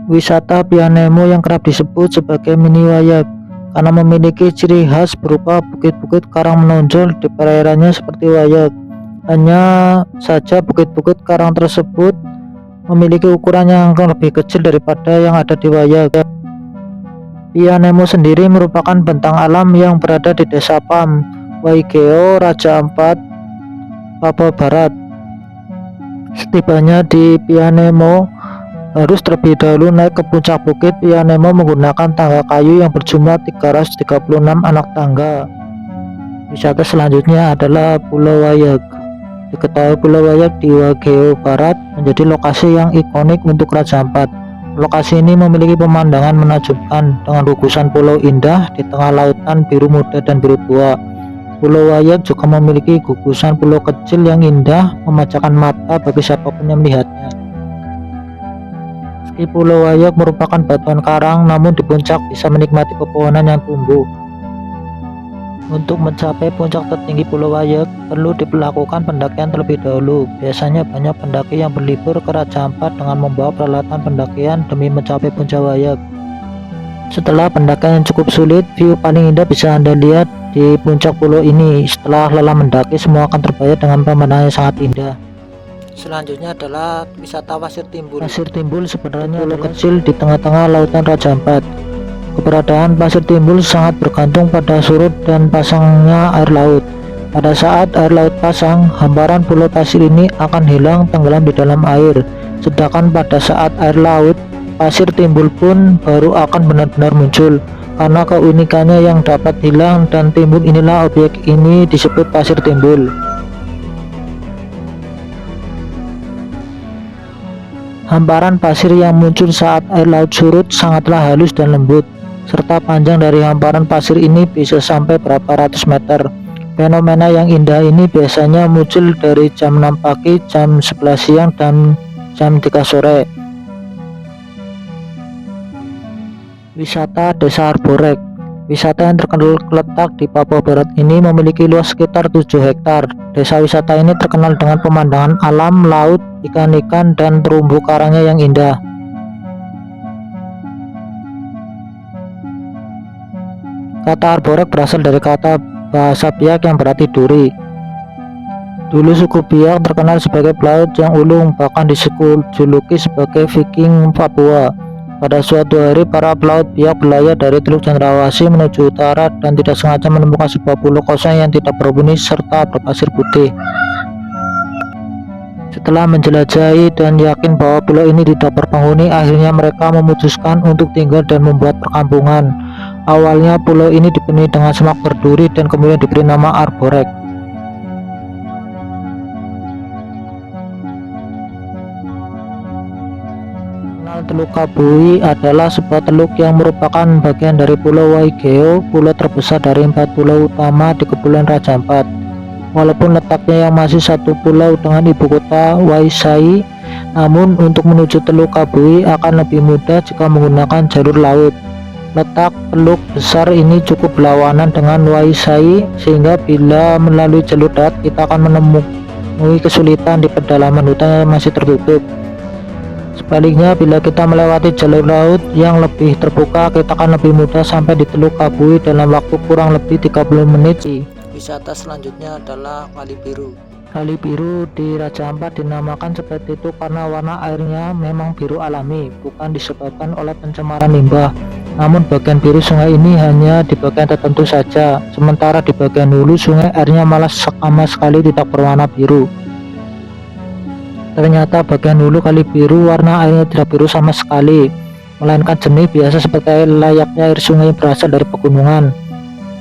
Wisata Pianemo yang kerap disebut sebagai mini Wayak karena memiliki ciri khas berupa bukit-bukit karang menonjol di perairannya seperti Wayak. Hanya saja bukit-bukit karang tersebut memiliki ukuran yang lebih kecil daripada yang ada di Wayak. Pianemo sendiri merupakan bentang alam yang berada di Desa Pam, Waigeo, Raja Ampat, Papua Barat. Setibanya di Pianemo, harus terlebih dahulu naik ke puncak bukit Pianemo menggunakan tangga kayu yang berjumlah 336 anak tangga. Wisata selanjutnya adalah Pulau Wayak. Diketahui Pulau Wayak di Waigeo Barat menjadi lokasi yang ikonik untuk Raja Ampat. Lokasi ini memiliki pemandangan menakjubkan dengan gugusan pulau indah di tengah lautan biru muda dan biru tua. Pulau Wayak juga memiliki gugusan pulau kecil yang indah memanjakan mata bagi siapapun yang melihatnya. Meski Pulau Wayak merupakan batuan karang, namun di puncak bisa menikmati pepohonan yang tumbuh. Untuk mencapai puncak tertinggi Pulau Wayak, perlu dilakukan pendakian terlebih dahulu. Biasanya banyak pendaki yang berlibur ke Raja Ampat dengan membawa peralatan pendakian demi mencapai puncak Wayak. Setelah pendakian yang cukup sulit, view paling indah bisa Anda lihat di puncak pulau ini. Setelah lelah mendaki, semua akan terbayar dengan pemandangan yang sangat indah. Selanjutnya adalah wisata Pasir Timbul. Pasir Timbul sebenarnya pulau kecil di tengah-tengah lautan Raja Ampat. Keberadaan Pasir Timbul sangat bergantung pada surut dan pasangnya air laut. Pada saat air laut pasang, hamparan pulau pasir ini akan hilang tenggelam di dalam air. Sedangkan pada saat air laut, Pasir Timbul pun baru akan benar-benar muncul. Karena keunikannya yang dapat hilang dan timbul, inilah objek ini disebut Pasir Timbul. Hamparan pasir yang muncul saat air laut surut sangatlah halus dan lembut, serta panjang dari hamparan pasir ini bisa sampai berapa ratus meter. Fenomena yang indah ini biasanya muncul dari jam 6 pagi, jam 11 siang, dan jam 3 sore. Wisata Desa Arborek. Wisata yang terletak di Papua Barat ini memiliki luas sekitar 7 hektar. Desa wisata ini terkenal dengan pemandangan alam, laut, ikan-ikan, dan terumbu karangnya yang indah. Kata Arborek berasal dari kata bahasa Biak yang berarti duri. Dulu suku Biak terkenal sebagai pelaut yang ulung, bahkan dijuluki sebagai Viking Papua. Pada suatu hari, para pelaut Biak berlayar dari Teluk Cendrawasih menuju utara dan tidak sengaja menemukan sebuah pulau kosong yang tidak berpenghuni serta berpasir putih. Setelah menjelajahi dan yakin bahwa pulau ini tidak berpenghuni, akhirnya mereka memutuskan untuk tinggal dan membuat perkampungan. Awalnya pulau ini dipenuhi dengan semak berduri dan kemudian diberi nama Arborek. Teluk Kabui adalah sebuah teluk yang merupakan bagian dari Pulau Waigeo, pulau terbesar dari 4 pulau utama di Kepulauan Raja Ampat. Walaupun letaknya yang masih satu pulau dengan ibu kota Waisai, namun untuk menuju Teluk Kabui akan lebih mudah jika menggunakan jalur laut. Letak teluk besar ini cukup berlawanan dengan Waisai, sehingga bila melalui jalur darat kita akan menemui kesulitan di pedalaman hutan yang masih tertutup. Sebaliknya, bila kita melewati jalur laut yang lebih terbuka, kita akan lebih mudah sampai di Teluk Kabui dalam waktu kurang lebih 30 menit. Wisata selanjutnya adalah Kali Biru. Kali Biru di Raja Ampat dinamakan seperti itu karena warna airnya memang biru alami, bukan disebabkan oleh pencemaran limbah. Namun bagian biru sungai ini hanya di bagian tertentu saja, sementara di bagian hulu sungai airnya malah sama sekali tidak berwarna biru. Ternyata bagian hulu Kali Biru warna airnya tidak biru sama sekali, melainkan jernih biasa seperti layaknya air sungai yang berasal dari pegunungan.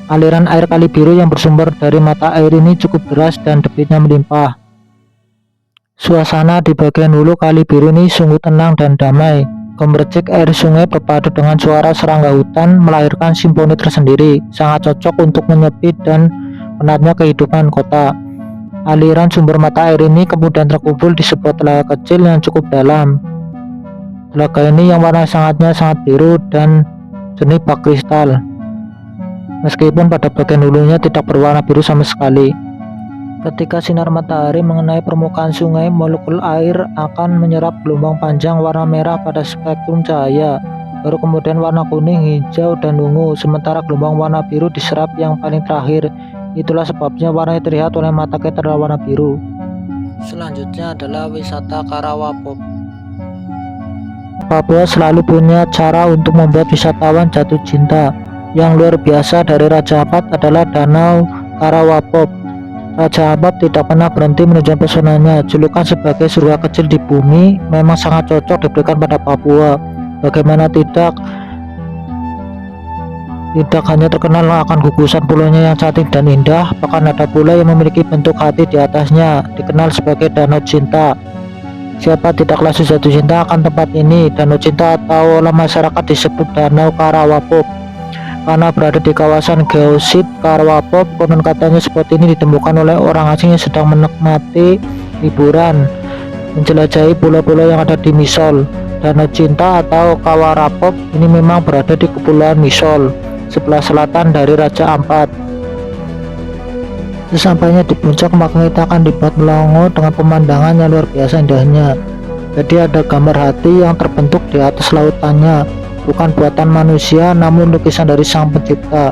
Aliran air Kali Biru yang bersumber dari mata air ini cukup deras dan debitnya melimpah. Suasana di bagian hulu Kali Biru ini sungguh tenang dan damai. Gemericik air sungai berpadu dengan suara serangga hutan melahirkan simfoni tersendiri, sangat cocok untuk menyepi dan penatnya kehidupan kota. Aliran sumber mata air ini kemudian terkumpul di sebuah telaga kecil yang cukup dalam. Telaga ini yang warna sangat biru dan jernih bak kristal, meskipun pada bagian hulunya tidak berwarna biru sama sekali. Ketika sinar matahari mengenai permukaan sungai, molekul air akan menyerap gelombang panjang warna merah pada spektrum cahaya, baru kemudian warna kuning, hijau, dan ungu, sementara gelombang warna biru diserap yang paling terakhir. Itulah sebabnya warna yang terlihat oleh mata kita adalah warna biru. Selanjutnya adalah wisata Karawapop. Papua selalu punya cara untuk membuat wisatawan jatuh cinta. Yang luar biasa dari Raja Ampat adalah Danau Karawapop. Raja Ampat tidak pernah berhenti menunjukkan pesonanya. Julukan sebagai surga kecil di bumi memang sangat cocok diberikan pada Papua. Bagaimana tidak hanya terkenal akan gugusan pulaunya yang cantik dan indah, bahkan ada pula yang memiliki bentuk hati di atasnya, dikenal sebagai Danau Cinta. Siapa tidak langsung jatuh cinta akan tempat ini? Danau Cinta atau oleh masyarakat disebut Danau Karawapop karena berada di kawasan geosit Karawapop. Konon katanya spot ini ditemukan oleh orang asing yang sedang menikmati liburan menjelajahi pulau-pulau yang ada di Misol. Danau Cinta atau Kawarapop ini memang berada di Kepulauan Misol, sebelah selatan dari Raja Ampat. Sesampainya di puncak, maka kita akan dibuat melongo dengan pemandangan yang luar biasa indahnya. Jadi ada gambar hati yang terbentuk di atas lautannya, bukan buatan manusia namun lukisan dari Sang Pencipta.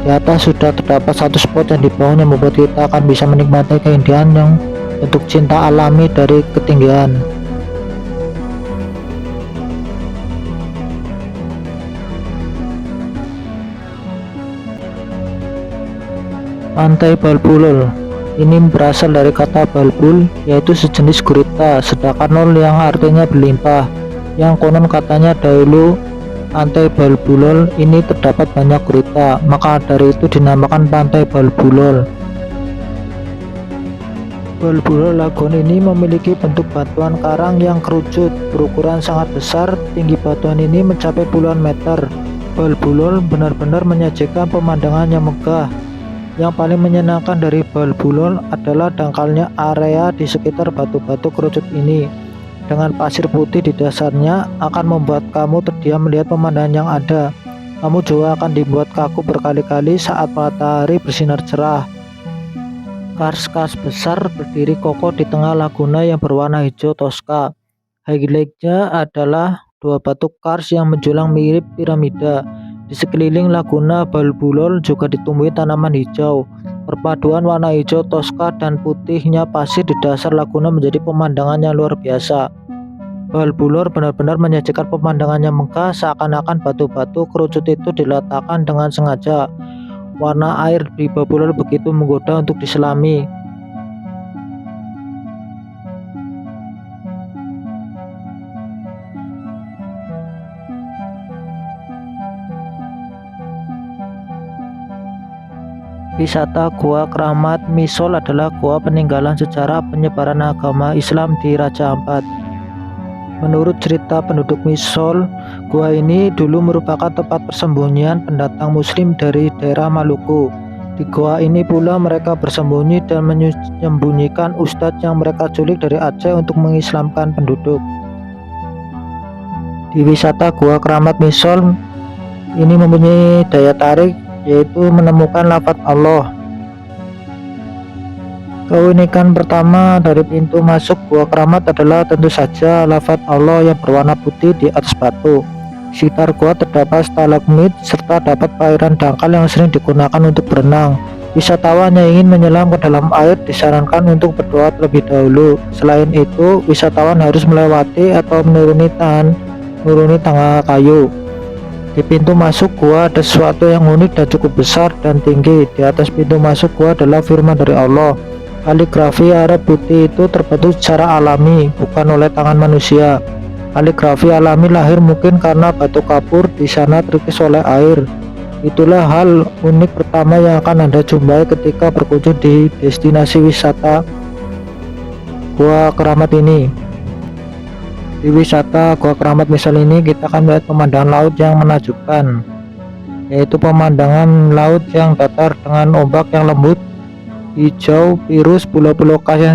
Di atas sudah terdapat satu spot yang dibangun yang membuat kita akan bisa menikmati keindahan yang bentuk cinta alami dari ketinggian. Pantai Balbulol ini berasal dari kata balbul, yaitu sejenis gurita, sedangkan lol yang artinya berlimpah, yang konon katanya dahulu Pantai Balbulol ini terdapat banyak gurita, maka dari itu dinamakan Pantai Balbulol. Balbulol Lagoon ini memiliki bentuk batuan karang yang kerucut, berukuran sangat besar, tinggi batuan ini mencapai puluhan meter. Balbulol benar-benar menyajikan pemandangan yang megah. Yang paling menyenangkan dari Balbulol adalah dangkalnya area di sekitar batu-batu kerucut ini. Dengan pasir putih di dasarnya akan membuat kamu terdiam melihat pemandangan yang ada. Kamu juga akan dibuat kaku berkali-kali saat matahari bersinar cerah. Kars-kars besar berdiri kokoh di tengah laguna yang berwarna hijau toska. Highlight-nya adalah dua batu kars yang menjulang mirip piramida. Di sekeliling laguna Balbulol juga ditumbuhi tanaman hijau. Perpaduan warna hijau toska dan putihnya pasir di dasar laguna menjadi pemandangan yang luar biasa. Balbulol benar-benar menyajikan pemandangan yang megah, seakan-akan batu-batu kerucut itu diletakkan dengan sengaja. Warna air di Balbulol begitu menggoda untuk diselami. Wisata Gua Keramat Misol adalah gua peninggalan sejarah penyebaran agama Islam di Raja Ampat. Menurut cerita penduduk Misol, gua ini dulu merupakan tempat persembunyian pendatang muslim dari daerah Maluku. Di gua ini pula mereka bersembunyi dan menyembunyikan ustadz yang mereka culik dari Aceh untuk mengislamkan penduduk. Di wisata Gua Keramat Misol ini mempunyai daya tarik, yaitu menemukan lafaz Allah. Keunikan pertama dari pintu masuk Gua Keramat adalah tentu saja lafaz Allah yang berwarna putih di atas batu. Di sekitar gua terdapat stalagmit serta dapat perairan dangkal yang sering digunakan untuk berenang. Wisatawan yang ingin menyelam ke dalam air disarankan untuk berdoa terlebih dahulu. Selain itu, wisatawan harus melewati atau menuruni tangga kayu. Di pintu masuk gua ada sesuatu yang unik dan cukup besar dan tinggi. Di atas pintu masuk gua adalah firman dari Allah. Kaligrafi Arab putih itu terbentuk secara alami, bukan oleh tangan manusia. Kaligrafi alami lahir mungkin karena batu kapur di sana terkikis oleh air. Itulah hal unik pertama yang akan Anda jumpai ketika berkunjung di destinasi wisata Gua Keramat ini. Di wisata Gua Keramat Misol ini kita akan melihat pemandangan laut yang menakjubkan, yaitu pemandangan laut yang datar dengan ombak yang lembut, hijau, biru, pulau-pulau khas yang